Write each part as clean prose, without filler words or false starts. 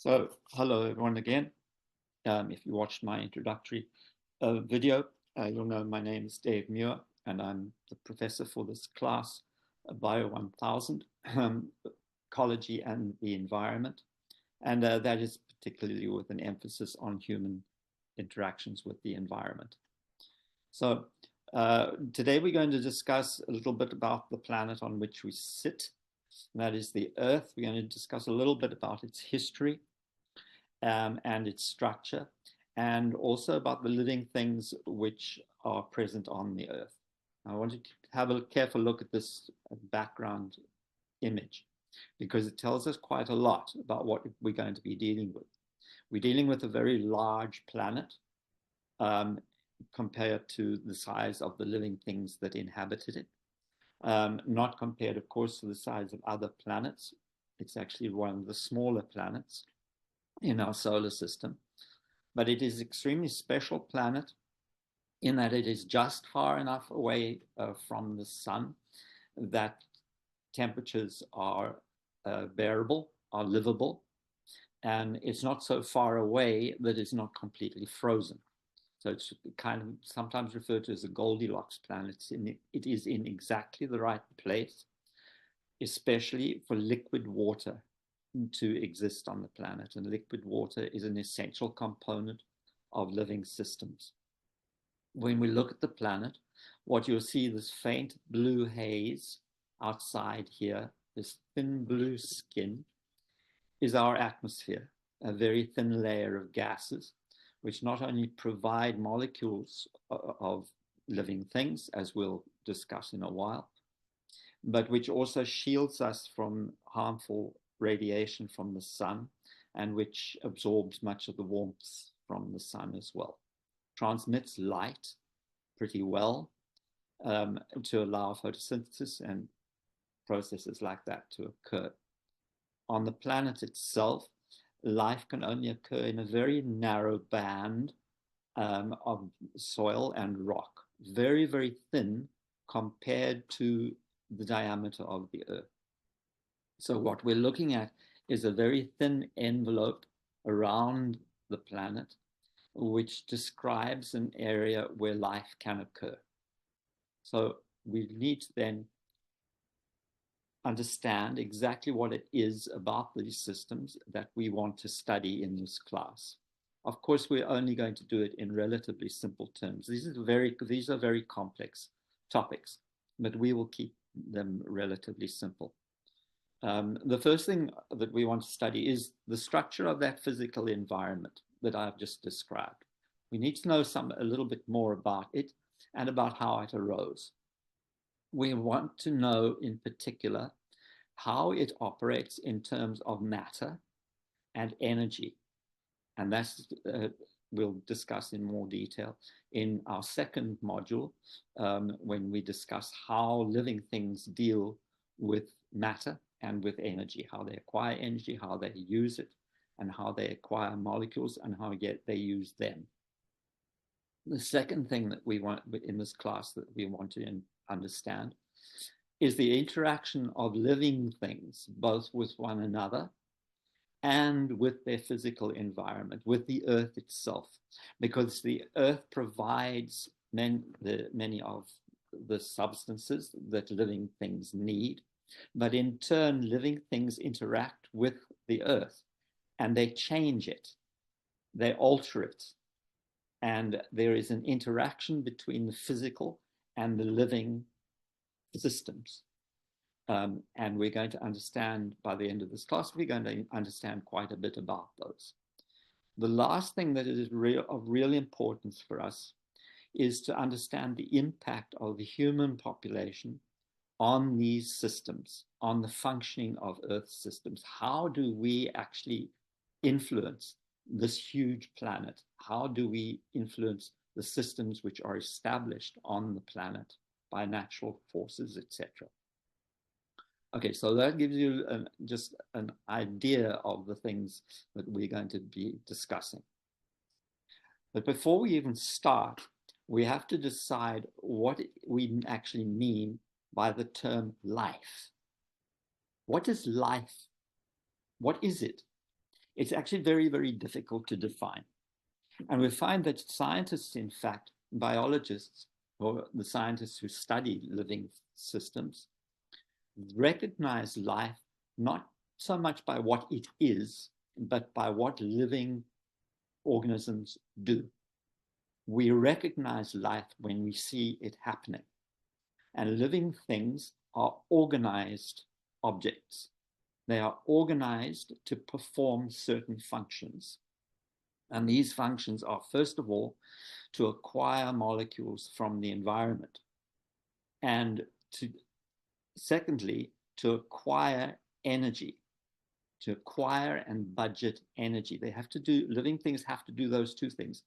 So, hello everyone again. If you watched my introductory video, you'll know my name is Dave Muir, and I'm the professor for this class, Bio 1000, Ecology and the Environment. And that is particularly with an emphasis on human interactions with the environment. So, today we're going to discuss a little bit about the planet on which we sit, and that is the Earth. We're going to discuss a little bit about its history and its structure, and also about the living things which are present on the Earth. I want to have a careful look at this background image because it tells us quite a lot about what we're going to be dealing with. We're dealing with a very large planet compared to the size of the living things that inhabited it. Not compared, of course, to the size of other planets. It's actually one of the smaller planets in our solar system, but it is an extremely special planet in that it is just far enough away from the sun that temperatures are bearable, are livable, and it's not so far away that it's not completely frozen. So it's kind of sometimes referred to as a Goldilocks planet. It is in exactly the right place, especially for liquid water to exist on the planet. And liquid water is an essential component of living systems. When we look at the planet, what you'll see, this faint blue haze outside here, this thin blue skin, is our atmosphere, a very thin layer of gases, which not only provide molecules of living things, as we'll discuss in a while, but which also shields us from harmful radiation from the sun, and which absorbs much of the warmth from the sun as well. Transmits light pretty well to allow photosynthesis and processes like that to occur. On the planet itself, life can only occur in a very narrow band of soil and rock, very, very thin compared to the diameter of the Earth. So what we're looking at is a very thin envelope around the planet, which describes an area where life can occur. So we need to then understand exactly what it is about these systems that we want to study in this class. Of course, we're only going to do it in relatively simple terms. These are very complex topics, but we will keep them relatively simple. The first thing that we want to study is the structure of that physical environment that I've just described. We need to know a little bit more about it and about how it arose. We want to know in particular how it operates in terms of matter and energy. And that's we'll discuss in more detail in our second module when we discuss how living things deal with matter and with energy, how they acquire energy, how they use it, and how they acquire molecules and how they use them. The second thing that we want in this class that we want to understand is the interaction of living things, both with one another and with their physical environment, with the Earth itself, because the Earth provides many of the substances that living things need. But in turn, living things interact with the Earth and they change it, they alter it. And there is an interaction between the physical and the living systems. And we're going to understand by the end of this class, we're going to understand quite a bit about those. The last thing that is of real importance for us is to understand the impact of the human population on these systems, on the functioning of Earth systems. How do we actually influence this huge planet? How do we influence the systems which are established on the planet by natural forces, etc.? Okay, so that gives you just an idea of the things that we're going to be discussing. But before we even start, we have to decide what we actually mean by the term life. What is life? What is it? It's actually very, very difficult to define. And we find that scientists, in fact, biologists, or the scientists who study living systems, recognize life not so much by what it is, but by what living organisms do. We recognize life when we see it happening. And living things are organized objects. They are organized to perform certain functions. And these functions are, first of all, to acquire molecules from the environment. And secondly, to acquire energy, to acquire and budget energy. They have to do, living things have to do those two things.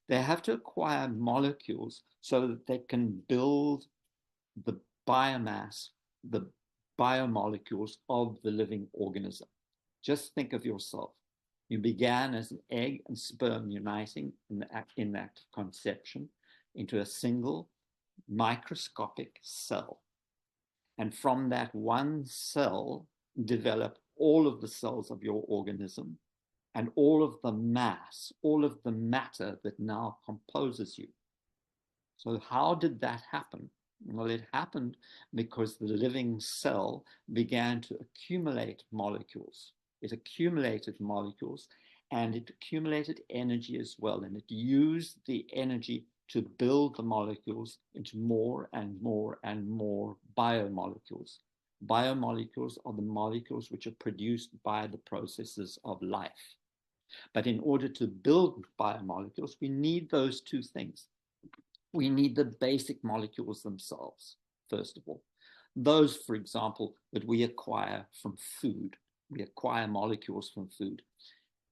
They have to acquire molecules so that they can build the biomass, the biomolecules of the living organism. Just think of yourself. You began as an egg and sperm uniting in that conception into a single microscopic cell. And from that one cell, develop all of the cells of your organism and all of the mass, all of the matter that now composes you. So how did that happen? Well, it happened because the living cell began to accumulate molecules. It accumulated molecules and it accumulated energy as well. And it used the energy to build the molecules into more and more and more biomolecules. Biomolecules are the molecules which are produced by the processes of life. But in order to build biomolecules, we need those two things. We need the basic molecules themselves, first of all. Those, for example, that we acquire from food. We acquire molecules from food.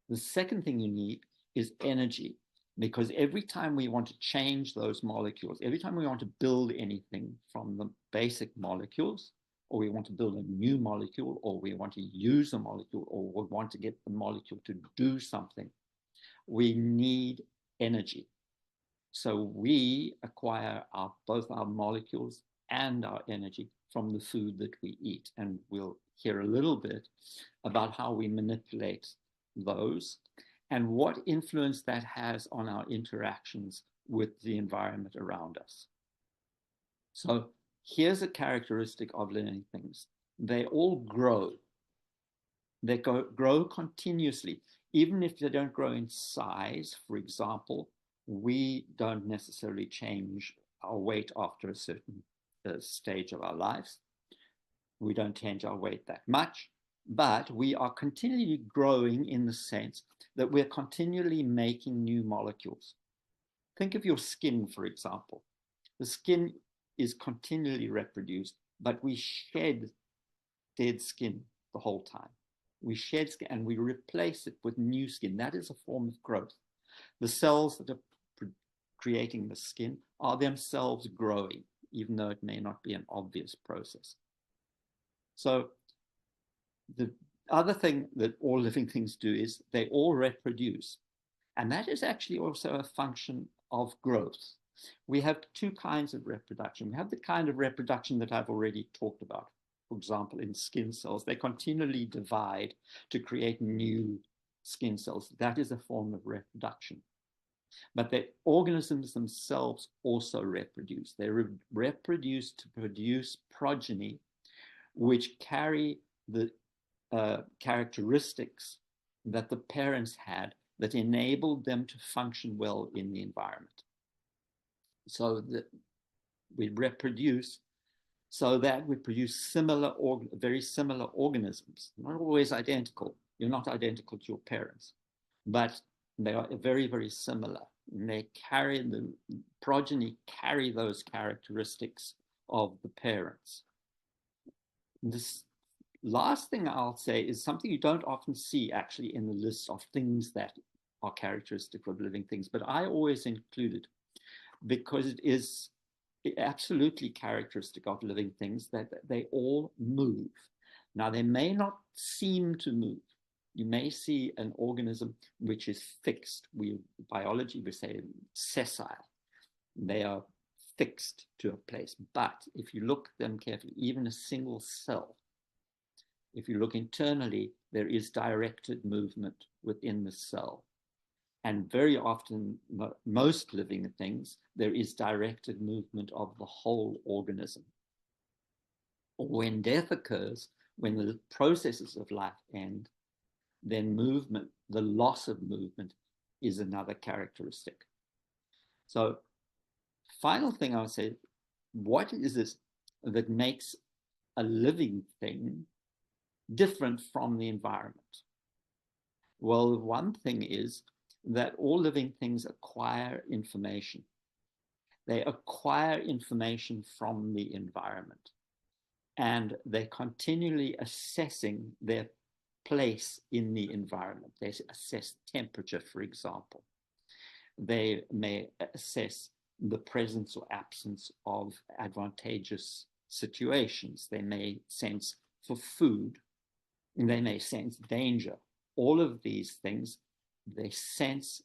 The second thing you need is energy, because every time we want to change those molecules, every time we want to build anything from the basic molecules, or we want to build a new molecule, or we want to use a molecule, or we want to get the molecule to do something, we need energy. So we acquire both our molecules and our energy from the food that we eat. And we'll hear a little bit about how we manipulate those and what influence that has on our interactions with the environment around us. So here's a characteristic of living things. They all grow. They grow continuously. Even if they don't grow in size, for example, we don't necessarily change our weight after a certain stage of our lives. We don't change our weight that much, but we are continually growing in the sense that we're continually making new molecules. Think of your skin, for example. The skin is continually reproduced, but we shed dead skin the whole time. We shed skin and we replace it with new skin. That is a form of growth. The cells that are creating the skin are themselves growing, even though it may not be an obvious process. So the other thing that all living things do is they all reproduce. And that is actually also a function of growth. We have two kinds of reproduction. We have the kind of reproduction that I've already talked about. For example, in skin cells, they continually divide to create new skin cells. That is a form of reproduction. But the organisms themselves also reproduce. They reproduce to produce progeny, which carry the characteristics that the parents had that enabled them to function well in the environment. So that we reproduce so that we produce very similar organisms, not always identical. You're not identical to your parents, but they are very, very similar. And they carry, the progeny carry those characteristics of the parents. This last thing I'll say is something you don't often see actually in the list of things that are characteristic of living things, but I always include it because it is absolutely characteristic of living things that they all move. Now, they may not seem to move. You may see an organism which is fixed. Biology, we say sessile. They are fixed to a place. But if you look at them carefully, even a single cell, If you look internally, there is directed movement within the cell. And very often, most living things, there is directed movement of the whole organism. When death occurs, when the processes of life end, then movement, the loss of movement, is another characteristic. So, final thing I would say, what is this that makes a living thing different from the environment? Well, one thing is that all living things acquire information. They acquire information from the environment, and they're continually assessing their place in the environment. They assess temperature, for example. They may assess the presence or absence of advantageous situations. They may sense for food, and they may sense danger. All of these things, they sense,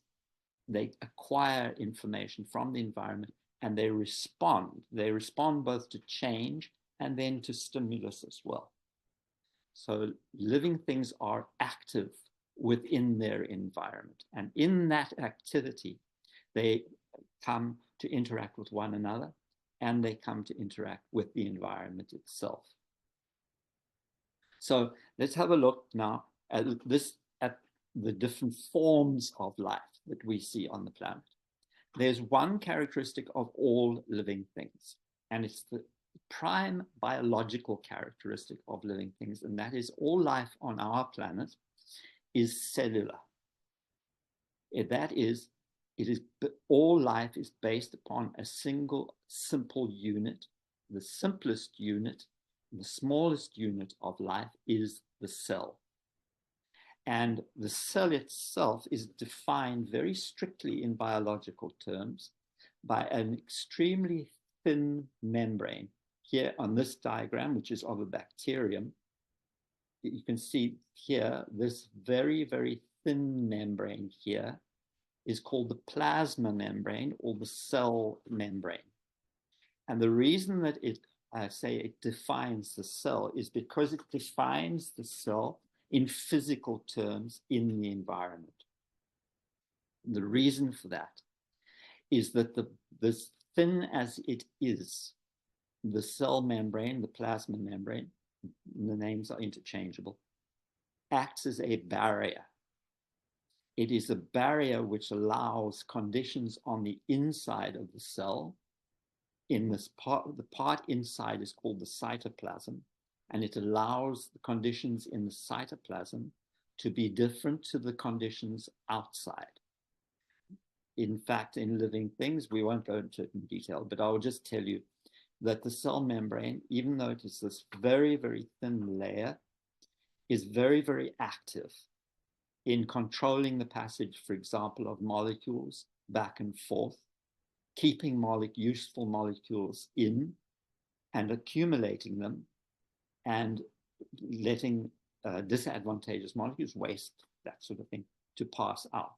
they acquire information from the environment, and they respond. They respond both to change and then to stimulus as well. So living things are active within their environment. And in that activity, they come to interact with one another, and they come to interact with the environment itself. So let's have a look now at the different forms of life that we see on the planet. There's one characteristic of all living things, and it's the prime biological characteristic of living things, and that is all life on our planet is cellular. That is, all life is based upon a single simple unit. The simplest unit, the smallest unit of life is the cell. And the cell itself is defined very strictly in biological terms by an extremely thin membrane. Here on this diagram, which is of a bacterium, you can see here, this very, very thin membrane here is called the plasma membrane or the cell membrane. And the reason that I say it defines the cell is because it defines the cell in physical terms in the environment. The reason for that is that as thin as it is, the cell membrane, the plasma membrane, the names are interchangeable, acts as a barrier. It is a barrier which allows conditions on the inside of the cell. In this part, the part inside is called the cytoplasm, and it allows the conditions in the cytoplasm to be different to the conditions outside. In fact, in living things, we won't go into it in detail, but I will just tell you that the cell membrane, even though it is this very, very thin layer, is very, very active in controlling the passage, for example, of molecules back and forth, keeping useful molecules in and accumulating them, and letting disadvantageous molecules, waste, that sort of thing, to pass out.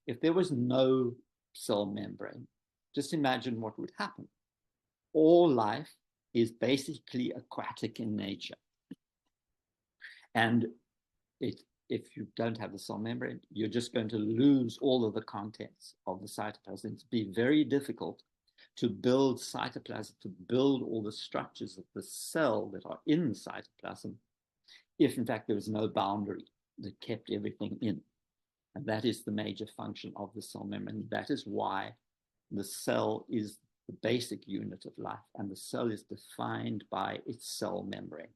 If there was no cell membrane, just imagine what would happen. All life is basically aquatic in nature. And if you don't have the cell membrane, you're just going to lose all of the contents of the cytoplasm. It'd be very difficult to build cytoplasm, to build all the structures of the cell that are in the cytoplasm, if in fact there was no boundary that kept everything in. And that is the major function of the cell membrane. That is why the cell is the basic unit of life, and the cell is defined by its cell membrane.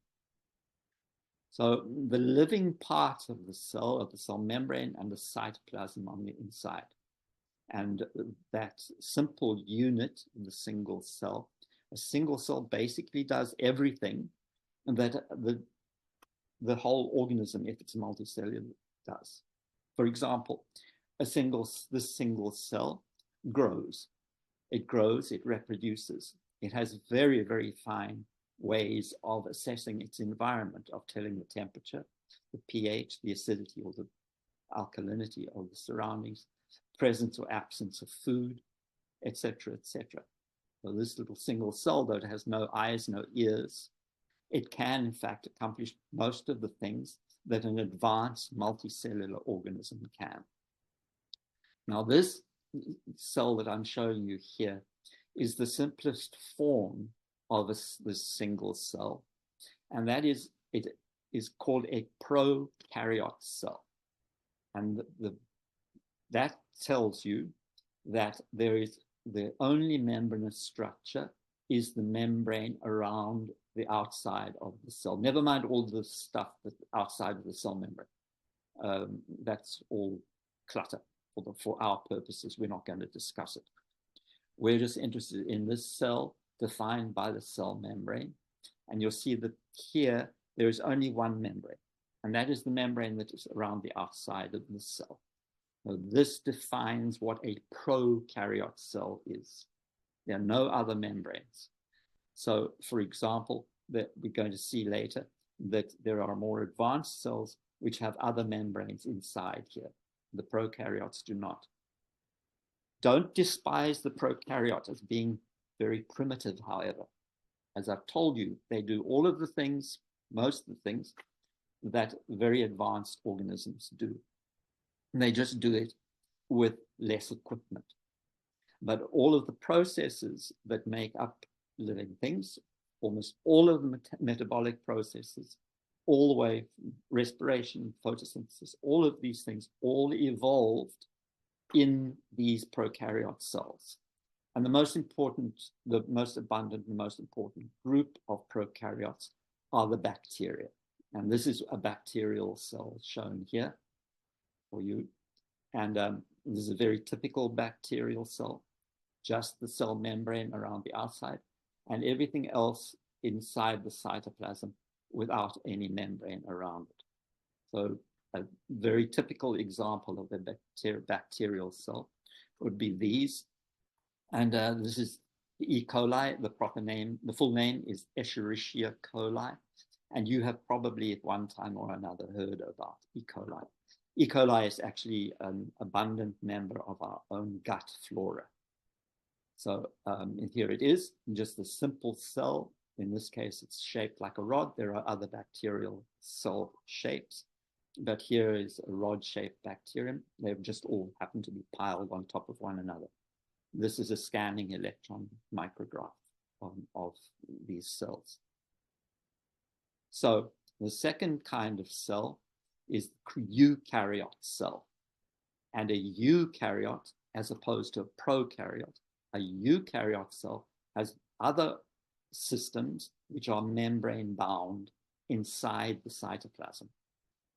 So the living parts of the cell membrane and the cytoplasm on the inside. And that simple unit, the single cell, a single cell basically does everything that the whole organism, if it's multicellular, does. For example, this single cell grows. It grows, it reproduces. It has very, very fine ways of assessing its environment, of telling the temperature, the pH, the acidity or the alkalinity of the surroundings, presence or absence of food, etc., etc. So this little single cell, though it has no eyes, no ears, It can, in fact, accomplish most of the things that an advanced multicellular organism can. Now, this cell that I'm showing you here is the simplest form of this single cell, and that is, it is called a prokaryote cell. And that tells you that there is the only membranous structure is the membrane around the outside of the cell. Never mind all the stuff that's outside of the cell membrane. That's all clutter. For our purposes, we're not going to discuss it. We're just interested in this cell defined by the cell membrane. And you'll see that here, there is only one membrane, and that is the membrane that is around the outside of the cell. So this defines what a prokaryote cell is. There are no other membranes. So, for example, that we're going to see later that there are more advanced cells which have other membranes inside here. The prokaryotes do not. Don't despise the prokaryote as being very primitive, however. As I've told you, they do all of the things, most of the things, that very advanced organisms do. And they just do it with less equipment. But all of the processes that make up living things, almost all of the metabolic processes, all the way from respiration, photosynthesis, all of these things all evolved in these prokaryote cells. And the most important, the most abundant, the most important group of prokaryotes are the bacteria. And this is a bacterial cell shown here for you. And this is a very typical bacterial cell, just the cell membrane around the outside, and everything else inside the cytoplasm without any membrane around it. So a very typical example of a bacterial cell would be these. And this is E. coli. The proper name, the full name is Escherichia coli. And you have probably at one time or another heard about E. coli. E. coli is actually an abundant member of our own gut flora. So here it is, just a simple cell. In this case, it's shaped like a rod. There are other bacterial cell shapes, but here is a rod-shaped bacterium. They've just all happened to be piled on top of one another. This is a scanning electron micrograph of these cells. So the second kind of cell is the eukaryote cell. And a eukaryote, as opposed to a prokaryote, a eukaryote cell has other systems which are membrane bound inside the cytoplasm.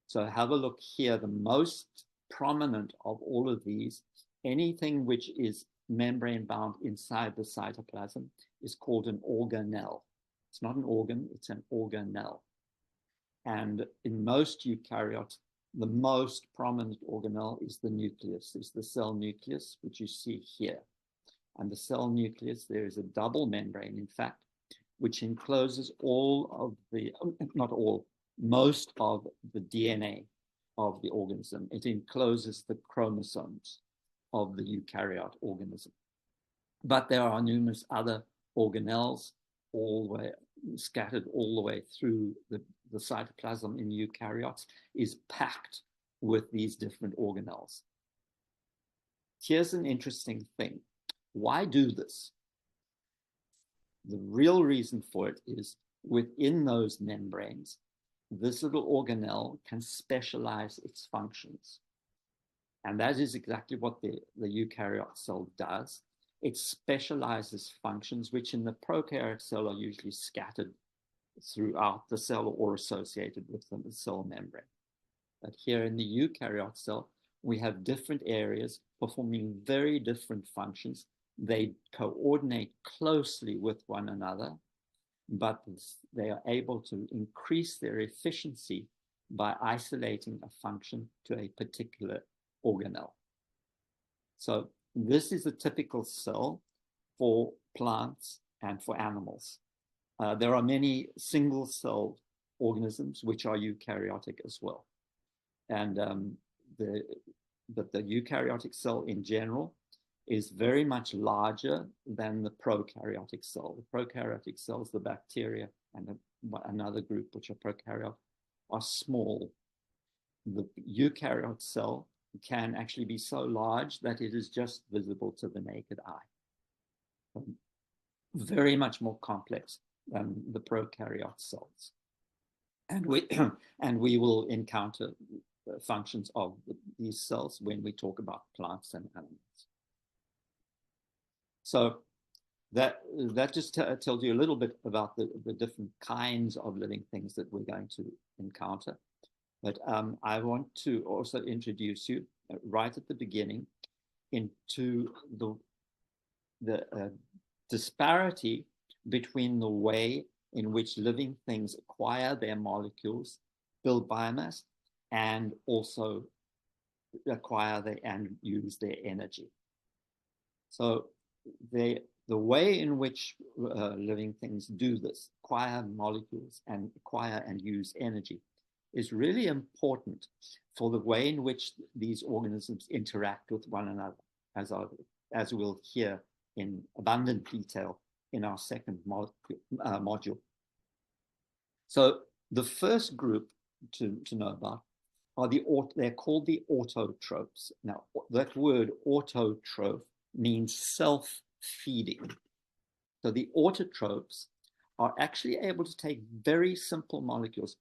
So have a look here. The most prominent of all of these, anything which is membrane bound inside the cytoplasm, is called an organelle. It's not an organ, it's an organelle. And in most eukaryotes, the most prominent organelle is the nucleus, is the cell nucleus, which you see here. And the cell nucleus, there is a double membrane, in fact, which encloses all of the, not all, most of the DNA of the organism. It encloses the chromosomes of the eukaryote organism. But there are numerous other organelles all the way, scattered all the way through the cytoplasm in eukaryotes is packed with these different organelles. Here's an interesting thing. Why do this? The real reason for it is within those membranes, this little organelle can specialize its functions. And that is exactly what the eukaryote cell does. It specializes functions which in the prokaryote cell are usually scattered throughout the cell or associated with the cell membrane. But here in the eukaryote cell, we have different areas performing very different functions. They coordinate closely with one another, but they are able to increase their efficiency by isolating a function to a particular organelle. So this is a typical cell for plants and for animals. There are many single-celled organisms which are eukaryotic as well. And the eukaryotic cell in general is very much larger than the prokaryotic cell. The prokaryotic cells, the bacteria and the another group, which are prokaryote, are small. The eukaryote cell can actually be so large that it is just visible to the naked eye. Very much more complex than the prokaryote cells. And we will encounter functions of these cells when we talk about plants and animals. So that just tells you a little bit about the different kinds of living things that we're going to encounter. But I want to also introduce you right at the beginning into the disparity between the way in which living things acquire their molecules, build biomass, and also acquire and use their energy. So the way in which living things do this, acquire molecules and acquire and use energy, is really important for the way in which these organisms interact with one another, as we'll hear in abundant detail in our second module. So the first group to know about are they're called the autotrophs. Now, that word autotroph means self-feeding. So the autotrophs are actually able to take very simple molecules,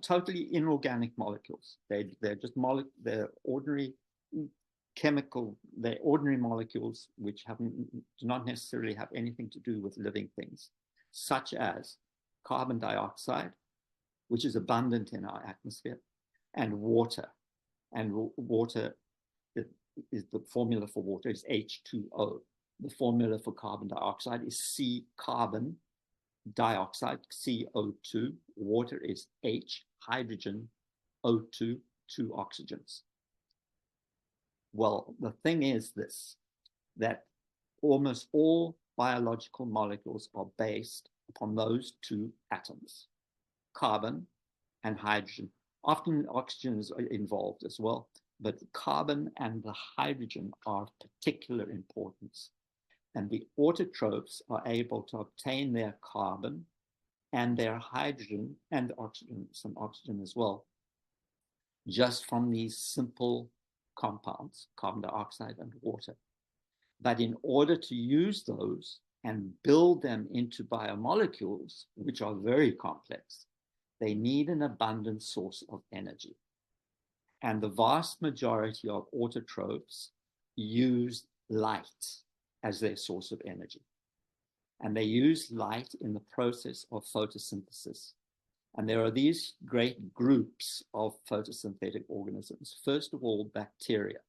totally inorganic molecules. They're just they're ordinary they're ordinary molecules which do not necessarily have anything to do with living things, such as carbon dioxide, which is abundant in our atmosphere, and water. And water is the formula for water is H2O. The formula for carbon dioxide is C carbon dioxide, CO2. Water is H, hydrogen, O2, 2 oxygens. Well, the thing is this, that almost all biological molecules are based upon those 2 atoms, carbon and hydrogen. Often oxygen is involved as well, but the carbon and the hydrogen are of particular importance. And the autotrophs are able to obtain their carbon and their hydrogen and oxygen, some oxygen as well, just from these simple compounds, carbon dioxide and water. But in order to use those and build them into biomolecules, which are very complex, they need an abundant source of energy. And the vast majority of autotrophs use light as their source of energy. And they use light in the process of photosynthesis. And there are these great groups of photosynthetic organisms. First of all, bacteria.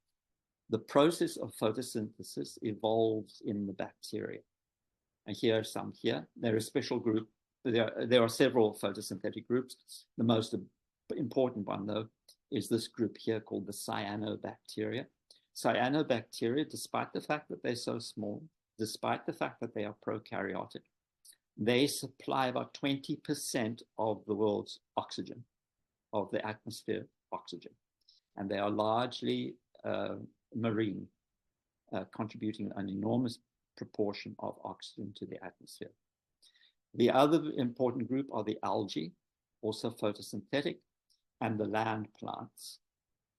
The process of photosynthesis evolves in the bacteria. And here are some here. They're a special group. There are several photosynthetic groups. The most important one, though, is this group here called the cyanobacteria. Cyanobacteria, despite the fact that they're so small, despite the fact that they are prokaryotic, they supply about 20% of the world's oxygen, of the atmosphere oxygen. And they are largely marine, contributing an enormous proportion of oxygen to the atmosphere. The other important group are the algae, also photosynthetic, and the land plants,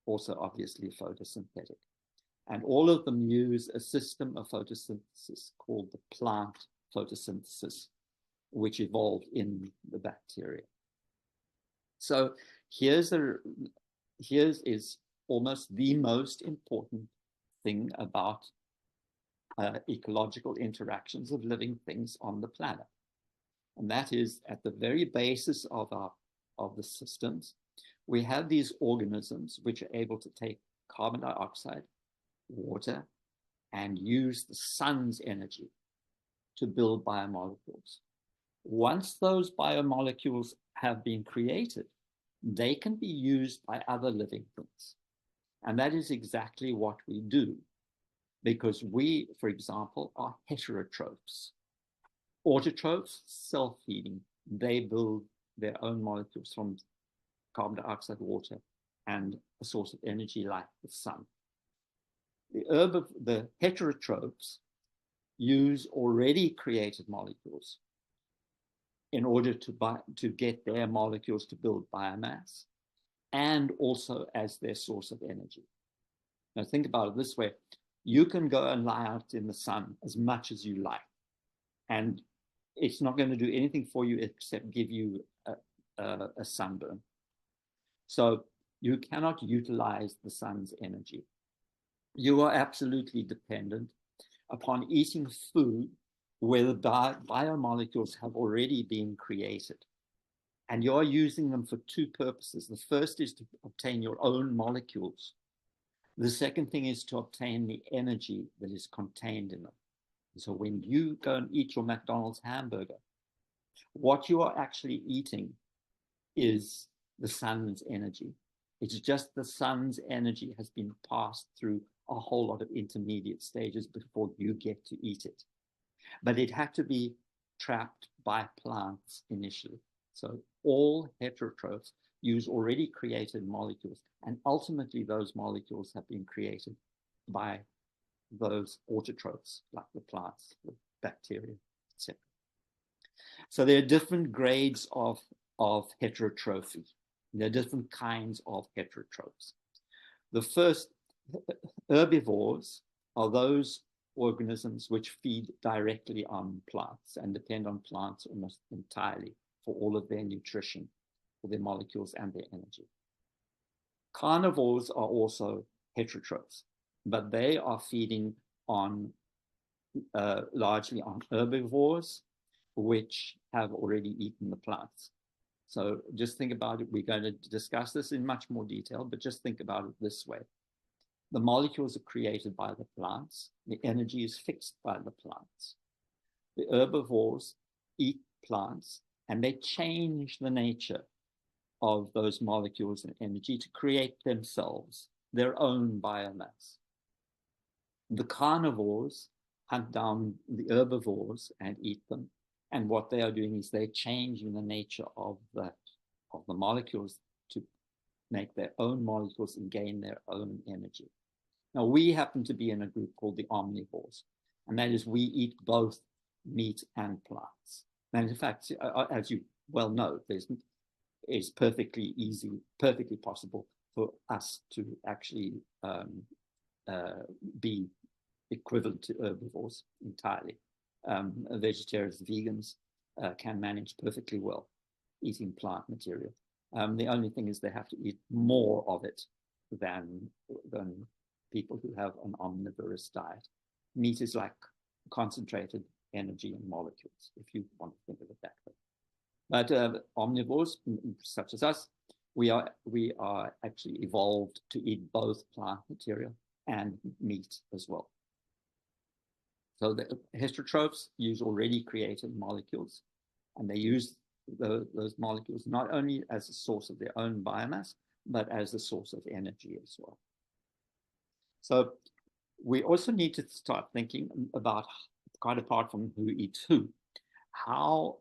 also obviously photosynthetic. And all of them use a system of photosynthesis called the plant photosynthesis, which evolved in the bacteria. So here's almost the most important thing about ecological interactions of living things on the planet. And that is at the very basis of the systems, we have these organisms which are able to take carbon dioxide, water, and use the sun's energy to build biomolecules. Once those biomolecules have been created, they can be used by other living things. And that is exactly what we do, because we, for example, are heterotrophs. Autotrophs, self-feeding. They build their own molecules from carbon dioxide, water, and a source of energy like the sun. The heterotrophs use already created molecules in order to get their molecules to build biomass, and also as their source of energy. Now think about it this way. You can go and lie out in the sun as much as you like, and it's not going to do anything for you except give you a sunburn. So you cannot utilize the sun's energy. You are absolutely dependent upon eating food where the biomolecules have already been created. And you're using them for two purposes. The first is to obtain your own molecules. The second thing is to obtain the energy that is contained in them. So when you go and eat your McDonald's hamburger, what you are actually eating is the sun's energy. It's just the sun's energy has been passed through a whole lot of intermediate stages before you get to eat it. But it had to be trapped by plants initially. So all heterotrophs use already created molecules, and ultimately those molecules have been created by those autotrophs, like the plants, the bacteria, etc. So there are different grades of heterotrophy. There are different kinds of heterotrophs. The first, herbivores, are those organisms which feed directly on plants and depend on plants almost entirely for all of their nutrition, for their molecules and their energy. Carnivores are also heterotrophs, but they are feeding on largely on herbivores, which have already eaten the plants. So just think about it. We're going to discuss this in much more detail, but just think about it this way. The molecules are created by the plants. The energy is fixed by the plants. The herbivores eat plants, and they change the nature of those molecules and energy to create themselves, their own biomass. The carnivores hunt down the herbivores and eat them. And what they are doing is they're changing the nature of the molecules to make their own molecules and gain their own energy. Now, we happen to be in a group called the omnivores, and that is we eat both meat and plants. And in fact, as you well know, it's perfectly possible for us to actually be equivalent to herbivores entirely. Vegetarians, vegans can manage perfectly well eating plant material. The only thing is they have to eat more of it than people who have an omnivorous diet. Meat is like concentrated energy and molecules, if you want to think of it that way. But omnivores, such as us, we are actually evolved to eat both plant material and meat as well. So the heterotrophs use already created molecules, and they use those molecules not only as a source of their own biomass, but as a source of energy as well. So we also need to start thinking about, quite apart from who eats who, how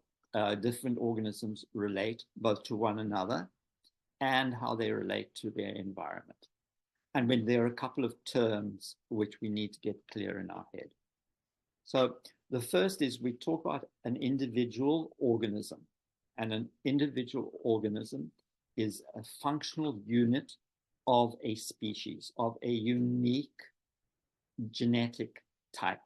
different organisms relate both to one another and how they relate to their environment. And when there are a couple of terms which we need to get clear in our head. So the first is we talk about an individual organism, and an individual organism is a functional unit of a species, of a unique genetic type.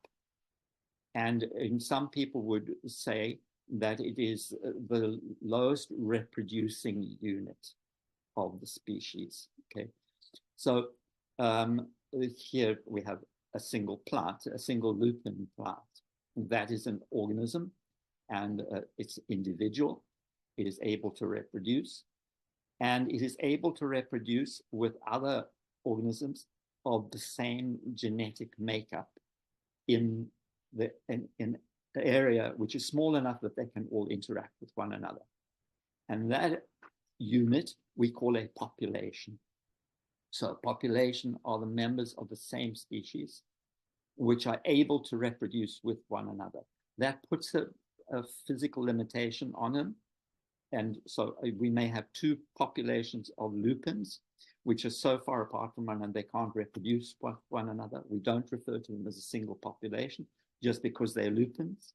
And some people would say that it is the lowest reproducing unit of the species. Okay, so here we have a single plant, a single lupin plant. That is an organism, and it's individual. It is able to reproduce, and it is able to reproduce with other organisms of the same genetic makeup in the area which is small enough that they can all interact with one another. And that unit we call a population. So a population are the members of the same species which are able to reproduce with one another. That puts a physical limitation on them. And so we may have two populations of lupins, which are so far apart from one another they can't reproduce with one another. We don't refer to them as a single population just because they're lupins.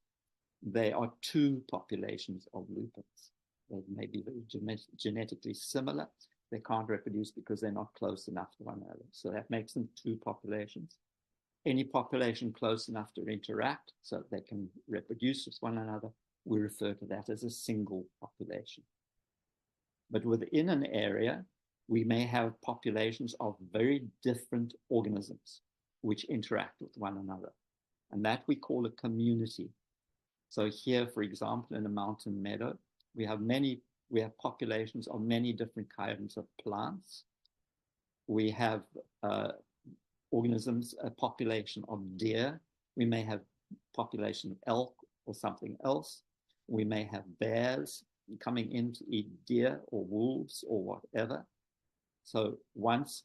there are two populations of lupins. They may be very genetically similar. They can't reproduce because they're not close enough to one another. So that makes them two populations. Any population close enough to interact so that they can reproduce with one another, we refer to that as a single population. But within an area, we may have populations of very different organisms which interact with one another. And that we call a community. So here, for example, in a mountain meadow, we have populations of many different kinds of plants. We have organisms, a population of deer. We may have population of elk or something else. We may have bears coming in to eat deer or wolves or whatever. So once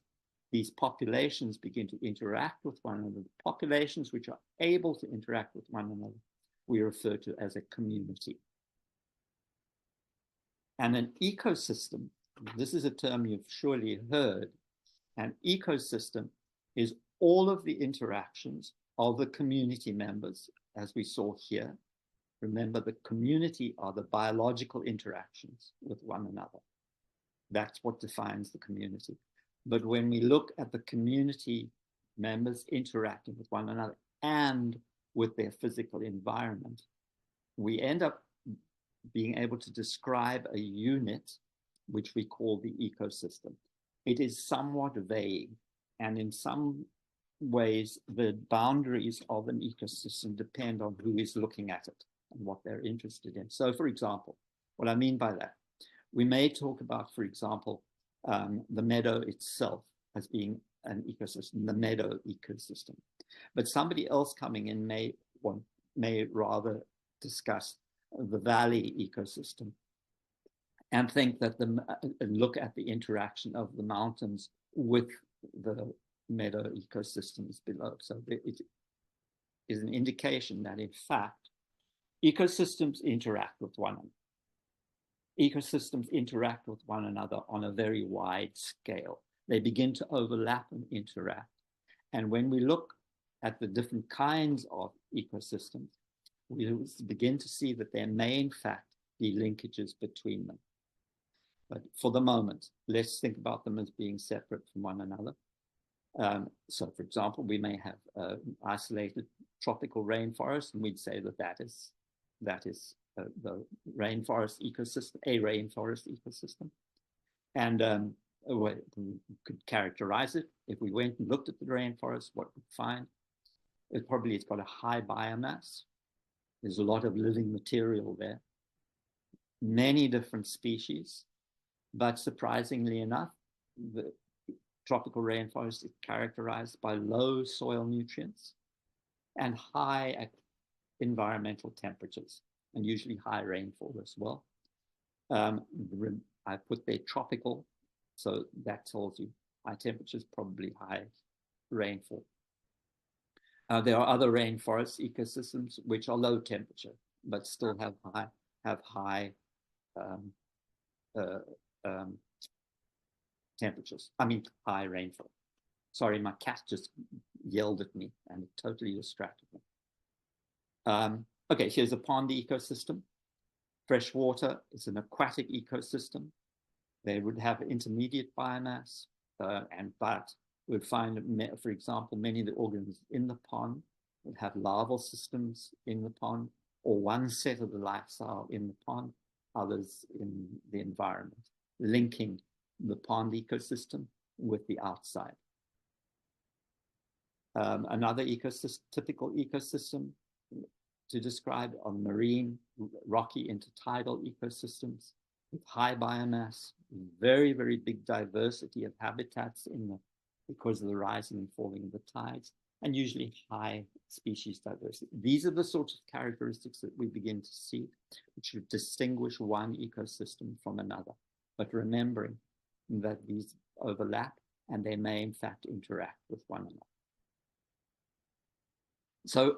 these populations begin to interact with one another, the populations which are able to interact with one another, we refer to as a community. And an ecosystem, this is a term you've surely heard, an ecosystem is all of the interactions of the community members, as we saw here. Remember, the community are the biological interactions with one another. That's what defines the community. But when we look at the community members interacting with one another and with their physical environment, we end up being able to describe a unit which we call the ecosystem. It is somewhat vague, and in some ways, the boundaries of an ecosystem depend on who is looking at it and what they're interested in. So, for example, what I mean by that, we may talk about, for example, the meadow itself as being an ecosystem, the meadow ecosystem. But somebody else coming in may rather discuss the valley ecosystem and think that look at the interaction of the mountains with the meadow ecosystems below. So it is an indication that, in fact, ecosystems interact with one another. Ecosystems interact with one another on a very wide scale. They begin to overlap and interact. And when we look at the different kinds of ecosystems, we begin to see that there may, in fact, be linkages between them. But for the moment, let's think about them as being separate from one another. So, for example, we may have isolated tropical rainforest, and we'd say that is the rainforest ecosystem, a rainforest ecosystem. And we could characterize it. If we went and looked at the rainforest, what we'd find, it's got a high biomass. There's a lot of living material there, many different species, but surprisingly enough, the tropical rainforest is characterized by low soil nutrients and high environmental temperatures, and usually high rainfall as well. I put there tropical, so that tells you high temperatures, probably high rainfall. There are other rainforest ecosystems which are low temperature, but still have high temperatures. I mean, high rainfall. Sorry, my cat just yelled at me and it totally distracted me. Okay, here's a pond ecosystem. Freshwater is an aquatic ecosystem. They would have intermediate biomass, but we'd find, for example, many of the organisms in the pond would have larval systems in the pond, or one set of the lifestyle in the pond, others in the environment, linking the pond ecosystem with the outside. Another typical ecosystem to describe are marine, rocky, intertidal ecosystems with high biomass, very, very big diversity of habitats because of the rising and falling of the tides, and usually high species diversity. These are the sorts of characteristics that we begin to see, which would distinguish one ecosystem from another. But remembering that these overlap and they may in fact interact with one another. So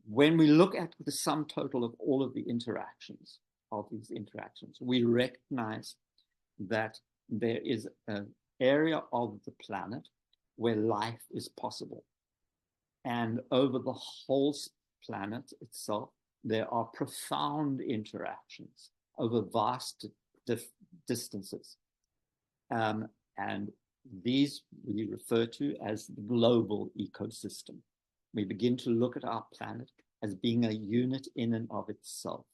when we look at the sum total of all of the interactions, we recognize that there is an area of the planet where life is possible. And over the whole planet itself, there are profound interactions over vast distances. And these we refer to as the global ecosystem. We begin to look at our planet as being a unit in and of itself.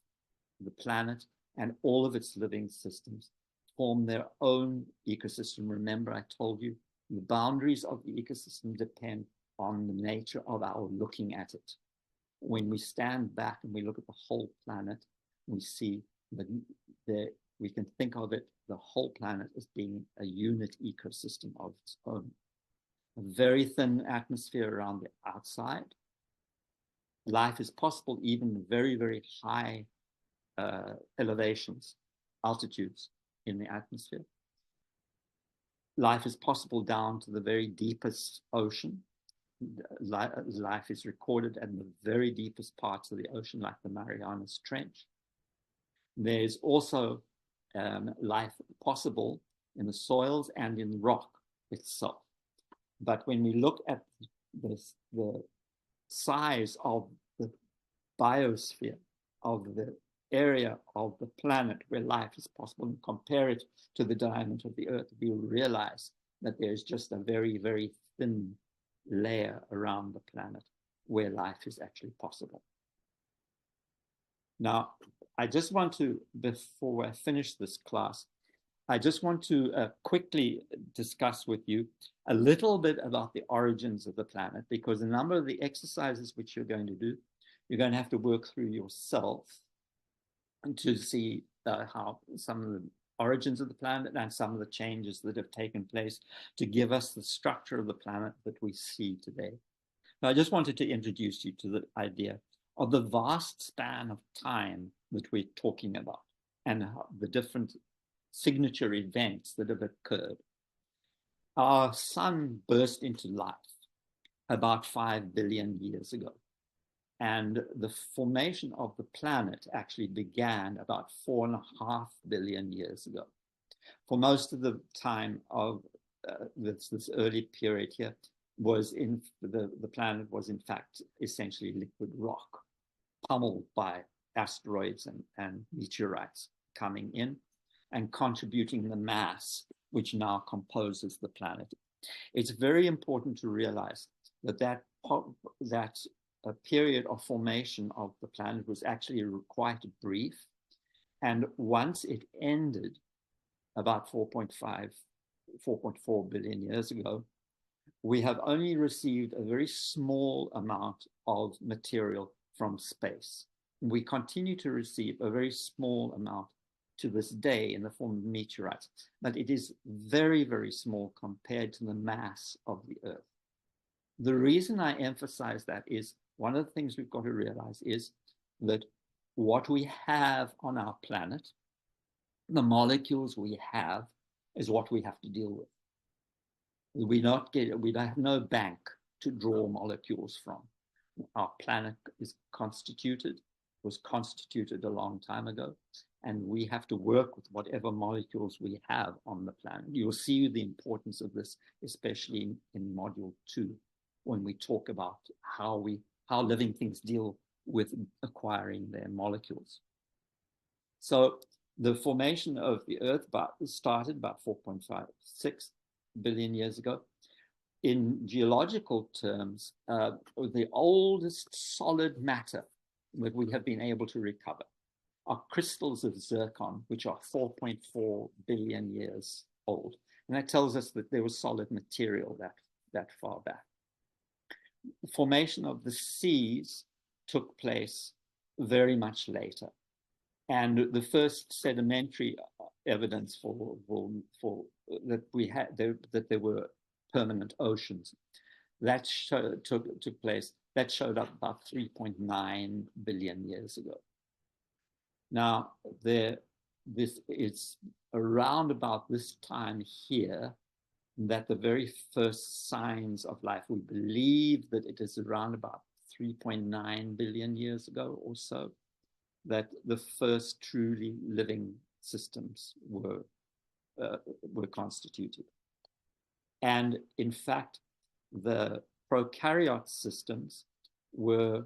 The planet and all of its living systems form their own ecosystem. Remember, I told you the boundaries of the ecosystem depend on the nature of our looking at it. When we stand back and we look at the whole planet, we see that we can think of it, the whole planet, as being a unit ecosystem of its own. A very thin atmosphere around the outside. Life is possible even very, very high elevations, altitudes in the atmosphere. Life is possible down to the very deepest ocean. Life is recorded in the very deepest parts of the ocean, like the Marianas Trench. There's also life possible in the soils and in rock itself. But when we look at the size of the biosphere, of the area of the planet where life is possible, and compare it to the diameter of the Earth, we will realize that there's just a very, very thin layer around the planet where life is actually possible. Now, I just want to, before I finish this class, I just want to quickly discuss with you a little bit about the origins of the planet, because a number of the exercises which you're going to do, you're going to have to work through yourself to see how some of the origins of the planet and some of the changes that have taken place to give us the structure of the planet that we see today. Now, I just wanted to introduce you to the idea of the vast span of time that we're talking about and the different signature events that have occurred. Our sun burst into life about 5 billion years ago. And the formation of the planet actually began about 4.5 billion years ago. For most of the time of this early period here, the planet was in fact essentially liquid rock, pummeled by asteroids and meteorites coming in and contributing the mass which now composes the planet. It's very important to realize that a period of formation of the planet was actually quite brief. And once it ended about 4.4 billion years ago, we have only received a very small amount of material from space. We continue to receive a very small amount to this day in the form of meteorites, but it is very, very small compared to the mass of the Earth. The reason I emphasize that is one of the things we've got to realize is that what we have on our planet, the molecules we have, is what we have to deal with. We have no bank to draw molecules from. Our planet was constituted a long time ago, and we have to work with whatever molecules we have on the planet. You'll see the importance of this, especially in Module 2, when we talk about how living things deal with acquiring their molecules. So the formation of the Earth started about 4.56 billion years ago. In geological terms, the oldest solid matter that we have been able to recover are crystals of zircon, which are 4.4 billion years old. And that tells us that there was solid material that far back. The formation of the seas took place very much later. And the first sedimentary evidence for that we had that there were permanent oceans that took place. That showed up about 3.9 billion years ago. Now, this is around about this time here that the very first signs of life, we believe that it is around about 3.9 billion years ago or so, that the first truly living systems were constituted. And in fact, the prokaryote systems were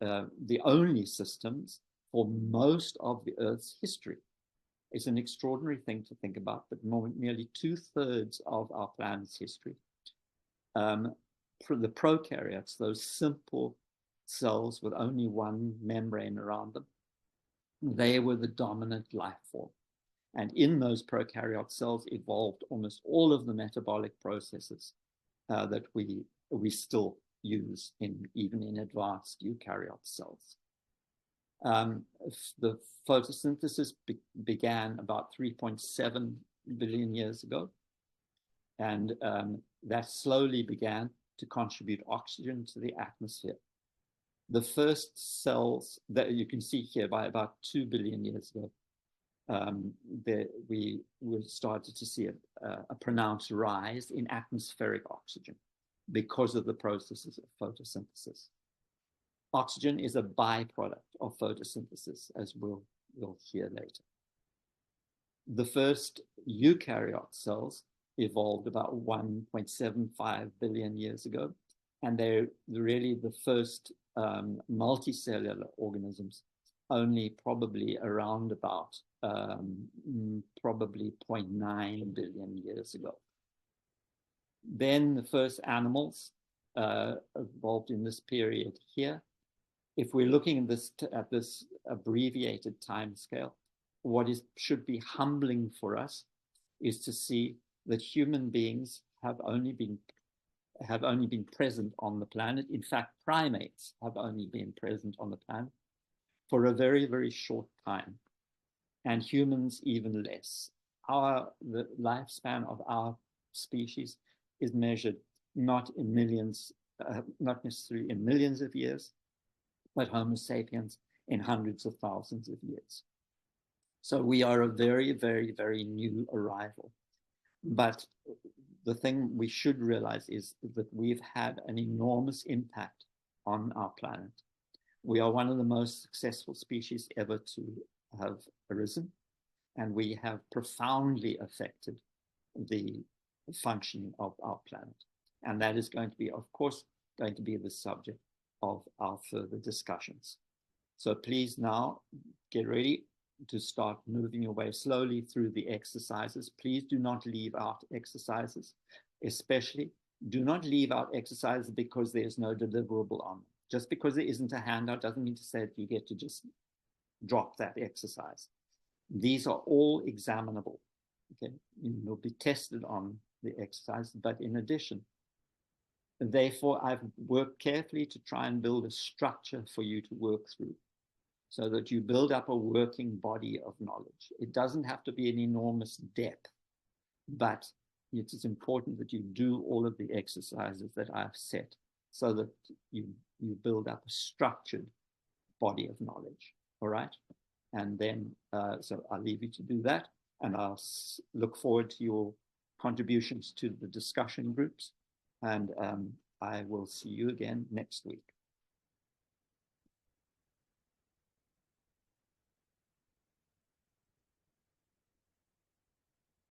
the only systems for most of the Earth's history. It's an extraordinary thing to think about, but nearly 2/3 of our planet's history. For the prokaryotes, those simple cells with only one membrane around them, they were the dominant life form. And in those prokaryote cells evolved almost all of the metabolic processes that we still use even in advanced eukaryote cells. The photosynthesis began about 3.7 billion years ago, and that slowly began to contribute oxygen to the atmosphere. The first cells that you can see here, by about 2 billion years ago, we started to see a pronounced rise in atmospheric oxygen because of the processes of photosynthesis. Oxygen is a byproduct of photosynthesis, as we'll hear later. The first eukaryote cells evolved about 1.75 billion years ago, and they're really the first multicellular organisms, only probably around about probably 0.9 billion years ago. Then the first animals evolved in this period here. If we're looking at this abbreviated time scale, what should be humbling for us is to see that human beings have only been present on the planet. In fact, primates have only been present on the planet for a very, very short time, and humans even less. The lifespan of our species is measured not in millions, not necessarily in millions of years, but Homo sapiens in hundreds of thousands of years. So we are a very, very, very new arrival. But the thing we should realize is that we've had an enormous impact on our planet. We are one of the most successful species ever to have arisen, and we have profoundly affected the functioning of our planet. And that is going to be, of course, going to be the subject of our further discussions. So please now get ready to start moving your way slowly through the exercises. Please do not leave out exercises, especially do not leave out exercises because there's no deliverable on them. Just because there isn't a handout doesn't mean to say that you get to just drop that exercise. These are all examinable. Okay, you'll be tested on the exercise, but in addition, therefore, I've worked carefully to try and build a structure for you to work through so that you build up a working body of knowledge. It doesn't have to be an enormous depth, but it is important that you do all of the exercises that I've set so that you build up a structured body of knowledge, all right? And then, so I'll leave you to do that, and I'll look forward to your contributions to the discussion groups, and I will see you again next week.